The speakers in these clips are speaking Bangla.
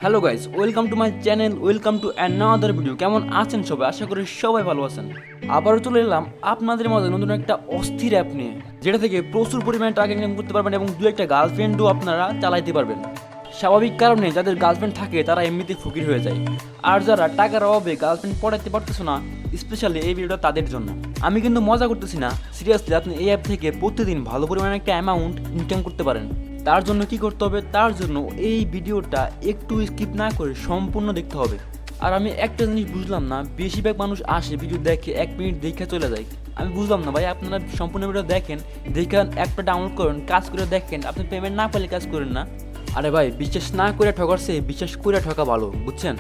Hello guys, welcome to my channel, welcome to another video. কেমন আছেন সবাই? আশা করি সবাই ভালো আছেন। আবারও চলে এলাম আপনাদের মাঝে নতুন একটা অস্থির অ্যাপ নিয়ে, যেটা থেকে প্রচুর পরিমাণে টাকা ইনকাম করতে পারবেন এবং দু একটা গার্লফ্রেন্ডও আপনারা চালাইতে পারবেন। স্বাভাবিক কারণে যাদের গার্লফ্রেন্ড থাকে তারা এমনিতে ফকির হয়ে যায়, আর যারা টাকার অভাবে গার্লফ্রেন্ড পড়াতে পারতেছে না, স্পেশালি এই ভিডিওটা তাদের জন্য। আমি কিন্তু মজা করতেছি না, সিরিয়াসলি আপনি এই অ্যাপ থেকে প্রতিদিন ভালো পরিমাণে একটা অ্যামাউন্ট ইনকাম করতে পারেন। তার জন্য কি করতে হবে? তার জন্য এই ভিডিওটা একটু স্কিপ না করে সম্পূর্ণ দেখতে হবে। আর আমি একটা জিনিস বুঝলাম না, বেশিরভাগ মানুষ আসে ভিডিও দেখে 1 মিনিট দেখে চলে যায়। আমি বুঝলাম না ভাই, আপনারা সম্পূর্ণ ভিডিও দেখেন, দেখে অ্যাপটা ডাউনলোড করেন, কাজ করে দেখেন, আপনি পেমেন্ট না পেলে কাজ করেন না। আরে ভাই, বিশ্বাস না করে ঠকার চেয়ে বিশ্বাস করে ঠকা ভালো, বুঝছেন?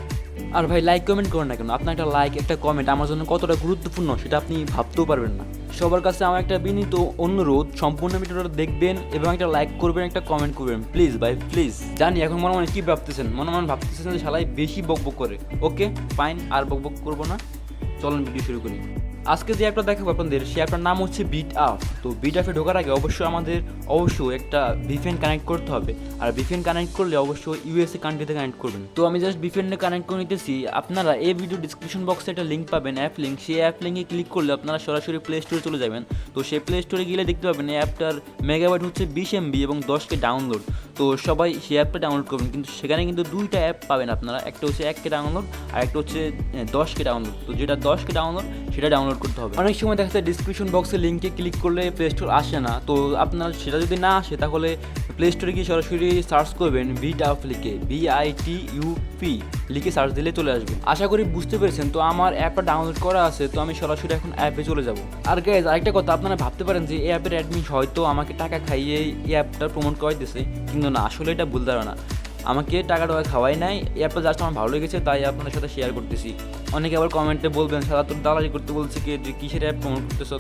আর ভাই, লাইক কমেন্ট করেন না কেন? আপনার একটা লাইক, একটা কমেন্ট আমার জন্য কতটা গুরুত্বপূর্ণ সেটা আপনি ভাবতেও পারবেন না। সবার কাছে আমার একটা বিনীত অনুরোধ, সম্পূর্ণ ভিডিওটা দেখবেন এবং একটা লাইক করবেন, একটা কমেন্ট করবেন, প্লিজ ভাই প্লিজ। জানি এখন মনে মনে কী ভাবতেছেন, মনে মনে ভাবতেছেন যে শালাই বেশি বকবক করে। ওকে ফাইন, আর বকবক করবো না, চলুন ভিডিও শুরু করি। আজকে যে অ্যাপটা দেখাবো আপনাদের, সেই অ্যাপটার নাম হচ্ছে বিট আপ। তো বিট আপে ঢোকার আগে অবশ্যই একটা ভিপিএন কানেক্ট করতে হবে, আর ভিপিএন কানেক্ট করলে অবশ্যই ইউএসএ কান্ট্রিতে কানেক্ট করবেন। তো আমি জাস্ট ভিপিএনে কানেক্ট করে নিতেছি। আপনারা এই ভিডিও ডিসক্রিপশন বক্সে একটা লিঙ্ক পাবেন, অ্যাপ লিঙ্ক। সেই অ্যাপ লিঙ্কে ক্লিক করলে আপনারা সরাসরি প্লে স্টোরে চলে যাবেন। তো সেই প্লে স্টোরে গেলে দেখতে পাবেন এই অ্যাপটার মেগাবাইট হচ্ছে 20 MB এবং 10K ডাউনলোড। তো সবাই সেই অ্যাপটা ডাউনলোড করবেন, কিন্তু সেখানে কিন্তু দুইটা অ্যাপ পাবেন আপনারা, একটা হচ্ছে 1K ডাউনলোড আর একটা হচ্ছে 10K ডাউনলোড। তো যেটা 10K ডাউনলোড সেটা ডাউনলোড করতে হবে। অনেক সময় দেখা যায় ডিসক্রিপশন বক্সে লিঙ্কে ক্লিক করলে প্লে স্টোর আসে না। তো আপনার সেটা যদি না আসে তাহলে প্লে স্টোরে গিয়ে সরাসরি সার্চ করবেন বিট আপ লিখে, BITUP লিখে সার্চ দিলে চলে আসবে। আশা করি বুঝতে পেরেছেন। তো আমার অ্যাপটা ডাউনলোড করা আছে, তো আমি সরাসরি এখন অ্যাপে চলে যাব। আর গাইজ, আরেকটা কথা, আপনারা ভাবতে পারেন যে এই অ্যাপের অ্যাডমিন হয়তো আমাকে টাকা খাইয়ে এই অ্যাপটা প্রমোট করাইতেছে, কিন্তু না, আসলে এটা ভুল ধারণা। আমাকে টাকা খাওয়াই নাই, এই অ্যাপটা জাস্ট আমার ভালো লেগেছে তাই আপনাদের সাথে শেয়ার করতেছি। অনেকে আবার কমেন্টে বলবেন সারা তোর দালালি করতে বলছে কি, যে কিসের অ্যাপ প্রমোট করতেছ।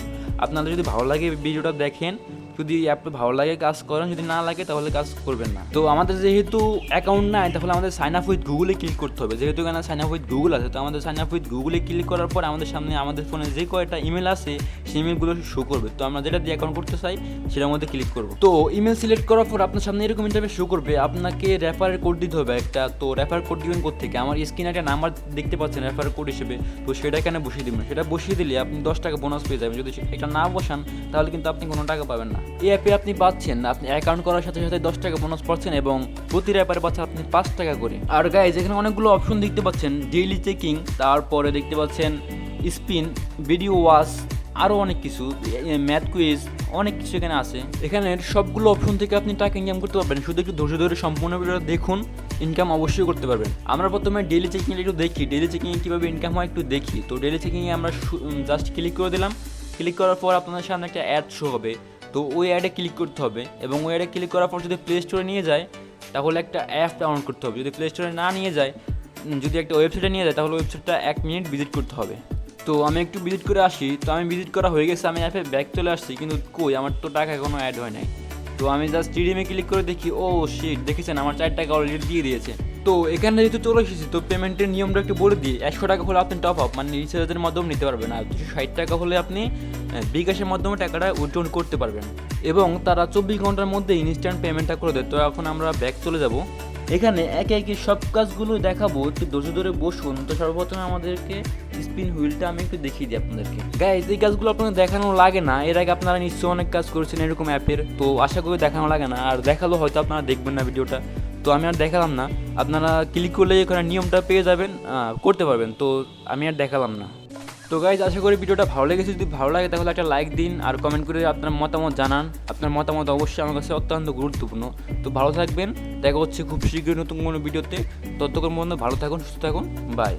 আপনাদের যদি ভালো লাগে ভিডিওটা দেখেন, যদি অ্যাপটা ভালো লাগে কাজ করেন, যদি না লাগে তাহলে কাজ করবেন না। তো আমাদের যেহেতু অ্যাকাউন্ট নাই, তাহলে আমাদের সাইন আপ উইথ গুগলে ক্লিক করতে হবে। যেহেতু এখানে সাইন আপ উইথ গুগল আছে, তো আমাদের সাইন আপ উইথ গুগলে ক্লিক করার পর আমাদের সামনে আমাদের ফোনে যে কয়টা ইমেল আছে সেই ইমেলগুলো শো করবে। তো আমরা যেটা দিয়ে অ্যাকাউন্ট করতে চাই সেটার মধ্যে ক্লিক করবো। তো ইমেল সিলেক্ট করার পর আপনার সামনে এরকম ইন্টারফেস শো করবে। আপনাকে রেফারের কোড দিতে হবে একটা। তো রেফার কোড দিবেন কোত্থেকে? আমার স্ক্রিনে একটা নাম্বার দেখতে পাচ্ছেন রেফার কোড হিসেবে, তো সেটা এখানে বসিয়ে দিবেন। সেটা বসিয়ে দিলে আপনি 10 টাকা বোনাস পেয়ে যাবেন। যদি এটা না বসান তাহলে কিন্তু আপনি কোনো টাকা পাবেন না। এই অ্যাপে আপনি পাচ্ছেন, আপনি অ্যাকাউন্ট করার সাথে সাথে 10 টাকা বোনাস পাচ্ছেন এবং প্রতি রেফারে পাচ্ছেন আপনি 5 টাকা করে। আর গাইজ, এখানে অনেকগুলো অপশন দেখতে পাচ্ছেন, ডেইলি চেকিং, তারপরে দেখতে পাচ্ছেন স্পিন, ভিডিও ওয়াচ, আরও অনেক কিছু, ম্যাথ কুইজ, অনেক কিছু এখানে আছে। এখানে সবগুলো অপশন থেকে আপনি টাকা ইনকাম করতে পারবেন। শুধু একটু ধৈর্য ধরে সম্পূর্ণ ভিডিওটা দেখুন, ইনকাম অবশ্যই করতে পারবেন। আমরা প্রথমে ডেইলি চেকিংয়ে একটু দেখি, ডেইলি চেকিংয়ে কীভাবে ইনকাম হয় একটু দেখি। তো ডেইলি চেকিংয়ে আমরা জাস্ট ক্লিক করে দিলাম। ক্লিক করার পর আপনাদের সামনে একটা অ্যাড শো হবে। তো ওই অ্যাডে ক্লিক করতে হবে এবং ওই অ্যাডে ক্লিক করার পর যদি প্লে স্টোরে নিয়ে যায় তাহলে একটা অ্যাপ ডাউনলোড করতে হবে। যদি প্লে স্টোরে না নিয়ে যায়, যদি একটা ওয়েবসাইটে নিয়ে যায় তাহলে ওয়েবসাইটটা 1 মিনিট ভিজিট করতে হবে। তো আমি একটু ভিজিট করে আসি। তো আমি ভিজিট করা হয়ে গেছে, আমি অ্যাপে ব্যাক চলে আসছি, কিন্তু কই আমার তো টাকা এখনও অ্যাড হয় নাই। তো আমি জাস্ট রিডিমে ক্লিক করে দেখি, ও শিট, দেখেছেন আমার 4 টাকা অলরেডি দিয়ে দিয়েছে। তো এখানে যেহেতু চলে এসেছি, তো পেমেন্টের নিয়মটা একটু বলে দিই। 100 টাকা হলে আপনি টপ আপ মানে রিচার্জের মাধ্যমে নিতে পারবেন, আর 260 টাকা হলে আপনি bKashের মাধ্যমে টাকাটা উইথড্র করতে পারবেন এবং তারা 24 ঘন্টার মধ্যে ইনস্ট্যান্ট পেমেন্টটা করে দেয়। তো এখন আমরা ব্যাক চলে যাব। এখানে একে একে সব কাজগুলো দেখাবো, একটু ধৈর্য ধরে বসুন। তো সর্বপ্রথমে আমাদেরকে স্পিন হুইলটা আমি একটু দেখিয়ে দিই আপনাদেরকে। গাইজ, এই কাজগুলো আপনাদের দেখানো লাগে না, এর আগে আপনারা নিশ্চয়ই অনেক কাজ করেছেন এরকম অ্যাপের, তো আশা করি দেখানো লাগে না। আর দেখালো হয়তো আপনারা দেখবেন না ভিডিওটা, তো আমি আর দেখালাম না। আপনারা ক্লিক করলে এখানে নিয়মটা পেয়ে যাবেন, করতে পারবেন। তো আমি আর দেখালাম না। তো গাইজ, আশা করি ভিডিওটা ভালো লেগেছে। যদি ভালো লাগে তাহলে একটা লাইক দিন আর কমেন্ট করে আপনার মতামত জানান। আপনার মতামত অবশ্যই আমার কাছে অত্যন্ত গুরুত্বপূর্ণ। তো ভালো থাকবেন, দেখা হচ্ছে খুব শীঘ্রই নতুন কোনো ভিডিওতে। ততক্ষণ পর্যন্ত ভালো থাকুন, সুস্থ থাকুন, বাই।